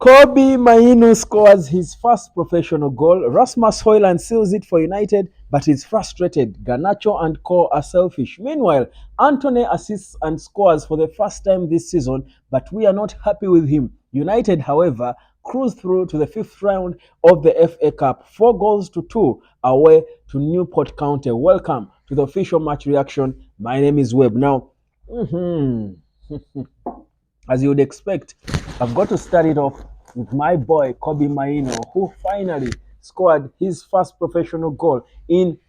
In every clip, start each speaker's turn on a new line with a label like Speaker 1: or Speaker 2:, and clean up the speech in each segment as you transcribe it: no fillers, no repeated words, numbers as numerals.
Speaker 1: Kobbie Mainoo scores his first professional goal. Rasmus Hojlund seals it for United, but is frustrated. Garnacho and co are selfish. Meanwhile, Antony assists and scores for the first time this season, but we are not happy with him. United, however, cruised through to the fifth round of the FA Cup, 4-2 away to Newport County. Welcome to the official match reaction. My name is Webb. Now, as you would expect, I've got to start it off with my boy Kobbie Mainoo, who finally scored his first professional goal in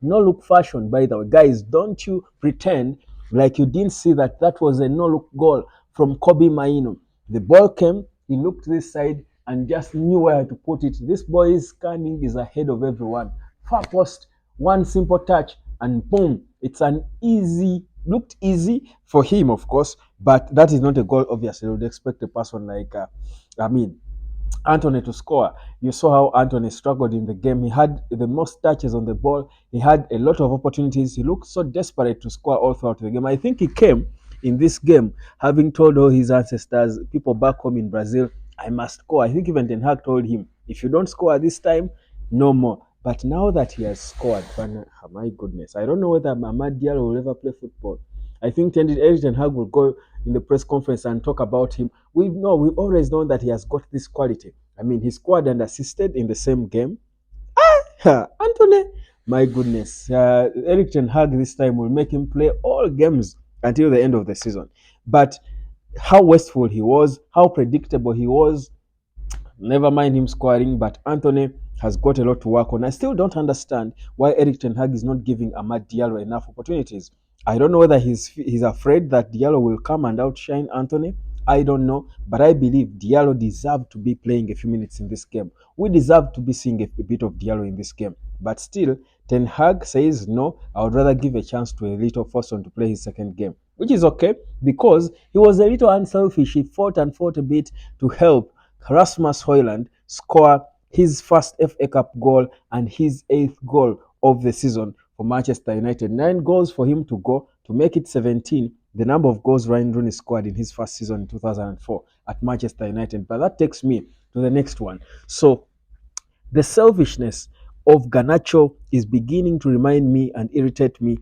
Speaker 1: no-look fashion. By the way, guys, don't you pretend like you didn't see that was a no-look goal from Kobbie Mainoo. The ball came, he looked this side and just knew where to put it. This boy's scanning is ahead of everyone. Far post, one simple touch, and boom, it's an looked easy for him, of course, but that is not a goal. Obviously, you would expect a person like Antony to score. You saw how Antony struggled in the game. He had the most touches on the ball. He had a lot of opportunities. He looked so desperate to score all throughout the game. I think he came in this game having told all his ancestors, people back home in Brazil, I must score. I think even Ten Hag told him, if you don't score this time, no more. But now that he has scored, my goodness, I don't know whether Amad Diallo will ever play football. I think Erik Ten Hag will go in the press conference and talk about him. We've always known that he has got this quality. I mean, he scored and assisted in the same game. Antony, my goodness. Erik Ten Hag this time will make him play all games until the end of the season. But how wasteful he was, how predictable he was, never mind him scoring, but Antony has got a lot to work on. I still don't understand why Erik Ten Hag is not giving Amad Diallo enough opportunities. I don't know whether he's afraid that Diallo will come and outshine Antony. I don't know, but I believe Diallo deserved to be playing a few minutes in this game. We deserve to be seeing a bit of Diallo in this game. But still, Ten Hag says, no, I would rather give a chance to a little Fosun to play his second game, which is okay because he was a little unselfish. He fought and fought a bit to help Rasmus Hojlund score his first FA Cup goal and his 8th goal of the season for Manchester United. 9 goals for him to go to make it 17, the number of goals Ryan Rooney scored in his first season in 2004 at Manchester United. But that takes me to the next one. So the selfishness of Garnacho is beginning to remind me and irritate me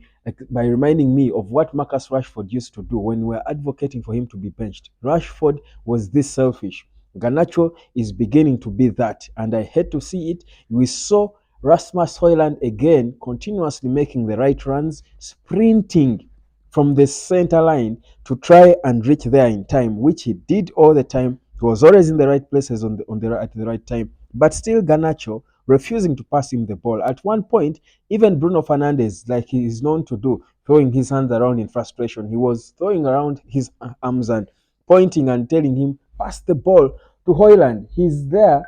Speaker 1: by reminding me of what Marcus Rashford used to do when we were advocating for him to be benched. Rashford was this selfish. Garnacho is beginning to be that, and I hate to see it. We saw Rasmus Hojlund again continuously making the right runs, sprinting from the center line to try and reach there in time, which he did all the time. He was always in the right places at the right time, but still Garnacho refusing to pass him the ball. At one point, even Bruno Fernandes, like he is known to do, throwing his hands around in frustration, he was throwing around his arms and pointing and telling him, pass the ball to Hojlund. He's there.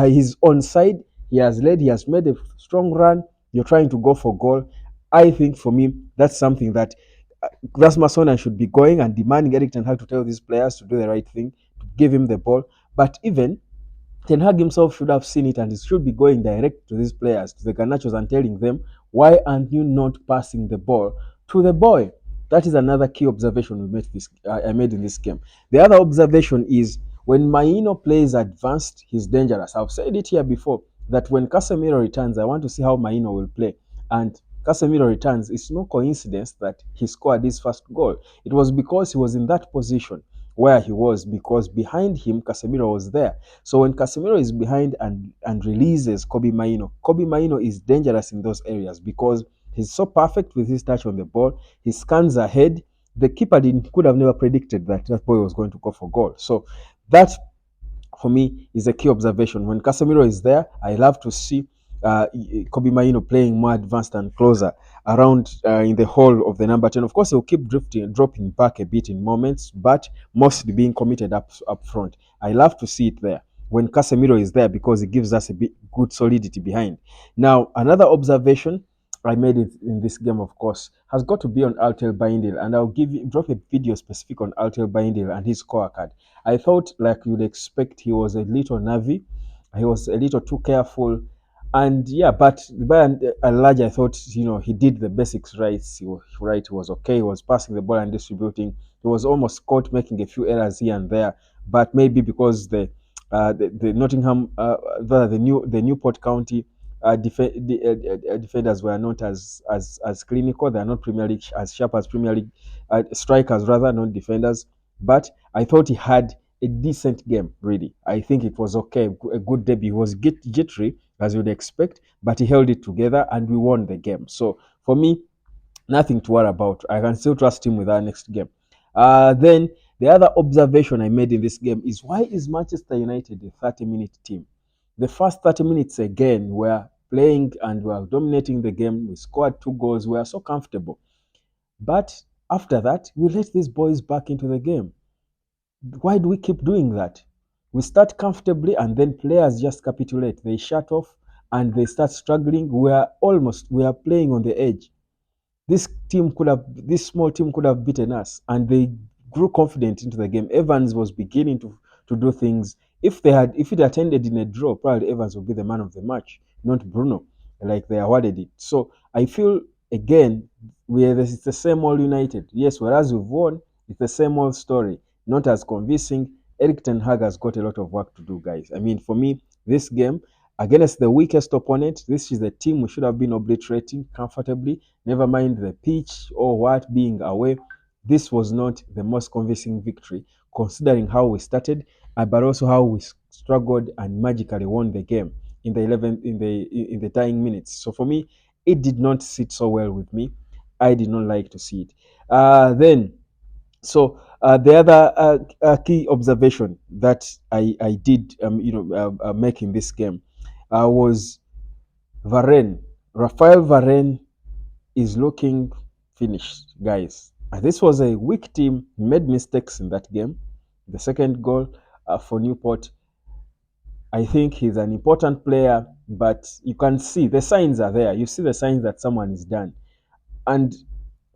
Speaker 1: He's on side. He has led. He has made a strong run. You're trying to go for goal. I think for me, that's something that Rasmus Hojlund should be going and demanding Erik Ten Hag to tell these players to do the right thing, to give him the ball. But even Ten Hag himself should have seen it and he should be going direct to these players, to the Garnachos, and telling them, why aren't you not passing the ball to the boy? That is another key observation I made in this game. The other observation is when Mainoo plays advanced, he's dangerous. I've said it here before that when Casemiro returns, I want to see how Mainoo will play. And Casemiro returns, it's no coincidence that he scored his first goal. It was because he was in that position where he was, because behind him, Casemiro was there. So when Casemiro is behind and releases Kobbie Mainoo is dangerous in those areas because he's so perfect with his touch on the ball. He scans ahead. The keeper could have never predicted that boy was going to go for goal. So that, for me, is a key observation. When Casemiro is there, I love to see Kobbie Mainoo playing more advanced and closer around in the hole of the number 10. Of course, he'll keep dropping back a bit in moments, but mostly being committed up front. I love to see it there when Casemiro is there because it gives us a bit good solidity behind. Now, another observation I made it in this game, of course, has got to be on Altay Bayindir, and I'll drop a video specific on Altay Bayindir and his scorecard. I thought, like you'd expect, he was a little nervy, he was a little too careful, and yeah, but by and large, I thought he did the basics right. He was okay. He was passing the ball and distributing. He was almost caught making a few errors here and there, but maybe because the the Nottingham, rather the Newport County defenders were not as clinical. They are not Premier League as sharp as Premier League strikers, rather not defenders. But I thought he had a decent game. Really, I think it was okay. A good debut. He was jittery as you'd expect, but he held it together and we won the game. So for me, nothing to worry about. I can still trust him with our next game. Then the other observation I made in this game is, why is Manchester United a 30-minute team? The first 30 minutes again, we're playing and we're dominating the game. We scored 2 goals. We are so comfortable. But after that, we let these boys back into the game. Why do we keep doing that? We start comfortably and then players just capitulate. They shut off and they start struggling. We are playing on the edge. This small team could have beaten us, and they grew confident into the game. Evans was beginning to do things. If it attended in a draw, probably Evans would be the man of the match, not Bruno, like they awarded it. So I feel again it's the same old United. Yes, whereas we've won, it's the same old story, not as convincing. Eric Ten Hag has got a lot of work to do, guys. I mean, for me, this game against the weakest opponent, this is the team we should have been obliterating comfortably. Never mind the pitch or what being away. This was not the most convincing victory, considering how we started, but also how we struggled and magically won the game in the 11th in the dying minutes. So for me, it did not sit so well with me. I did not like to see it. Then, so the other key observation that I did, make in this game was Varane. Rafael Varane is looking finished, guys. This was a weak team. He made mistakes in that game. The second goal for Newport, I think he's an important player, but you can see the signs are there. You see the signs that someone is done. And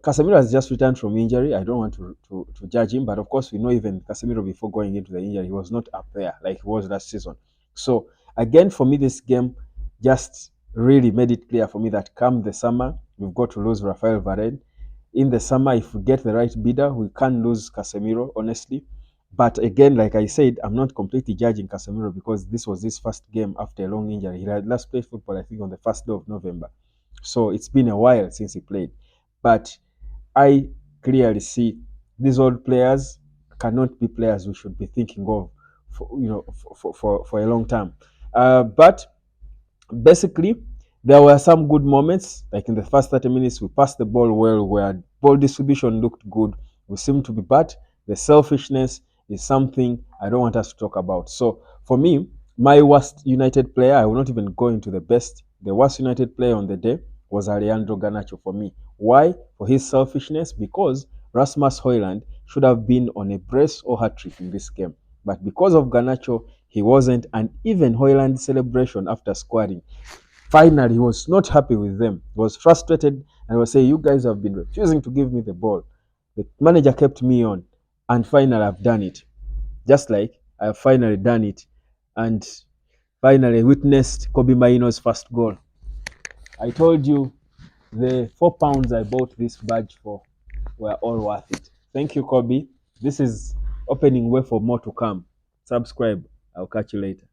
Speaker 1: Casemiro has just returned from injury. I don't want to judge him, but of course, we know even Casemiro before going into the injury, he was not up there like he was last season. So, again, for me, this game just really made it clear for me that come the summer, we've got to lose Rafael Varane. In the summer, if we get the right bidder, we can lose Casemiro, honestly. But again, like I said, I'm not completely judging Casemiro because this was his first game after a long injury. He had last played football, I think, on the 1st day of November. So it's been a while since he played. But I clearly see these old players cannot be players we should be thinking of for a long time. But basically, there were some good moments. Like in the first 30 minutes, we passed the ball well, where ball distribution looked good. We seemed to be bad. The selfishness is something I don't want us to talk about. So for me, my worst United player, I will not even go into the best. The worst United player on the day was Alejandro Garnacho for me. Why? For his selfishness, because Rasmus Hojlund should have been on a brace or hat trick in this game. But because of Garnacho, he wasn't, and even Hojlund's celebration after scoring, finally, he was not happy with them. He was frustrated and was saying, "You guys have been refusing to give me the ball. The manager kept me on, and finally, I've done it. Just like I have finally done it, and finally witnessed Kobbie Mainoo's first goal. I told you the £4 I bought this badge for were all worth it. Thank you, Kobbie. This is opening way for more to come. Subscribe. I'll catch you later."